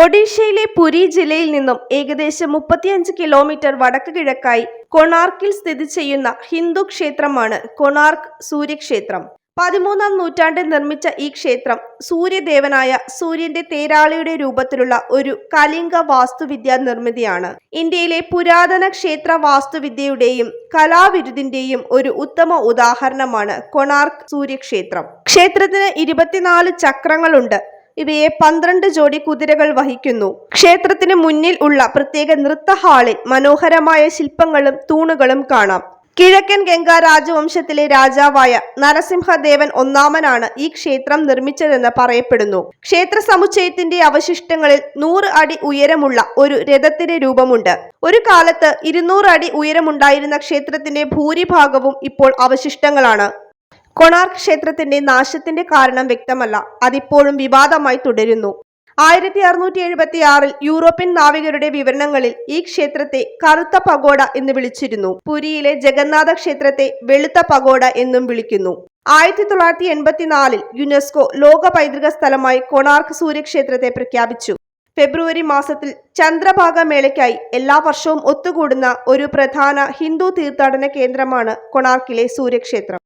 ഒഡീഷയിലെ പുരി ജില്ലയിൽ നിന്നും ഏകദേശം 35 കിലോമീറ്റർ വടക്ക് കിഴക്കായി കൊണാർക്കിൽ സ്ഥിതി ചെയ്യുന്ന ഹിന്ദു ക്ഷേത്രമാണ് കൊണാർക്ക് സൂര്യക്ഷേത്രം. 13-ാം നൂറ്റാണ്ടിൽ നിർമ്മിച്ച ഈ ക്ഷേത്രം സൂര്യദേവനായ സൂര്യന്റെ തേരാളിയുടെ രൂപത്തിലുള്ള ഒരു കലിംഗ വാസ്തുവിദ്യാ നിർമ്മിതിയാണ്. ഇന്ത്യയിലെ പുരാതന ക്ഷേത്ര വാസ്തുവിദ്യയുടെയും കലാവിരുതിന്റെയും ഒരു ഉത്തമ ഉദാഹരണമാണ് കൊണാർക്ക് സൂര്യക്ഷേത്രം. ക്ഷേത്രത്തിന് 24 ചക്രങ്ങളുണ്ട്. ഇവയെ 12 ജോഡി കുതിരകൾ വഹിക്കുന്നു. ക്ഷേത്രത്തിന് മുന്നിൽ ഉള്ള പ്രത്യേക നൃത്ത ഹാളിൽ മനോഹരമായ ശില്പങ്ങളും തൂണുകളും കാണാം. കിഴക്കൻ ഗംഗ രാജവംശത്തിലെ രാജാവായ നരസിംഹദേവൻ ഒന്നാമനാണ് ഈ ക്ഷേത്രം നിർമ്മിച്ചതെന്ന് പറയപ്പെടുന്നു. ക്ഷേത്ര സമുച്ചയത്തിന്റെ അവശിഷ്ടങ്ങളിൽ 100 അടി ഉയരമുള്ള ഒരു രഥത്തിന്റെ രൂപമുണ്ട്. ഒരു കാലത്ത് 200 അടി ഉയരമുണ്ടായിരുന്ന ക്ഷേത്രത്തിന്റെ ഭൂരിഭാഗവും ഇപ്പോൾ അവശിഷ്ടങ്ങളാണ്. കൊണാർക്ക് ക്ഷേത്രത്തിന്റെ നാശത്തിന്റെ കാരണം വ്യക്തമല്ല. അതിപ്പോഴും വിവാദമായി തുടരുന്നു. 1676-ൽ യൂറോപ്യൻ നാവികരുടെ വിവരണങ്ങളിൽ ഈ ക്ഷേത്രത്തെ കറുത്ത പഗോഡ എന്ന് വിളിച്ചിരുന്നു. പുരിയിലെ ജഗന്നാഥ ക്ഷേത്രത്തെ വെളുത്ത പഗോഡ എന്നും വിളിക്കുന്നു. 1984-ൽ യുനെസ്കോ ലോക പൈതൃക സ്ഥലമായി കൊണാർക്ക് സൂര്യക്ഷേത്രത്തെ പ്രഖ്യാപിച്ചു. ഫെബ്രുവരി മാസത്തിൽ ചന്ദ്രഭാഗ മേളയ്ക്കായി എല്ലാ വർഷവും ഒത്തുകൂടുന്ന ഒരു പ്രധാന ഹിന്ദു തീർത്ഥാടന കേന്ദ്രമാണ് കൊണാർക്കിലെ സൂര്യക്ഷേത്രം.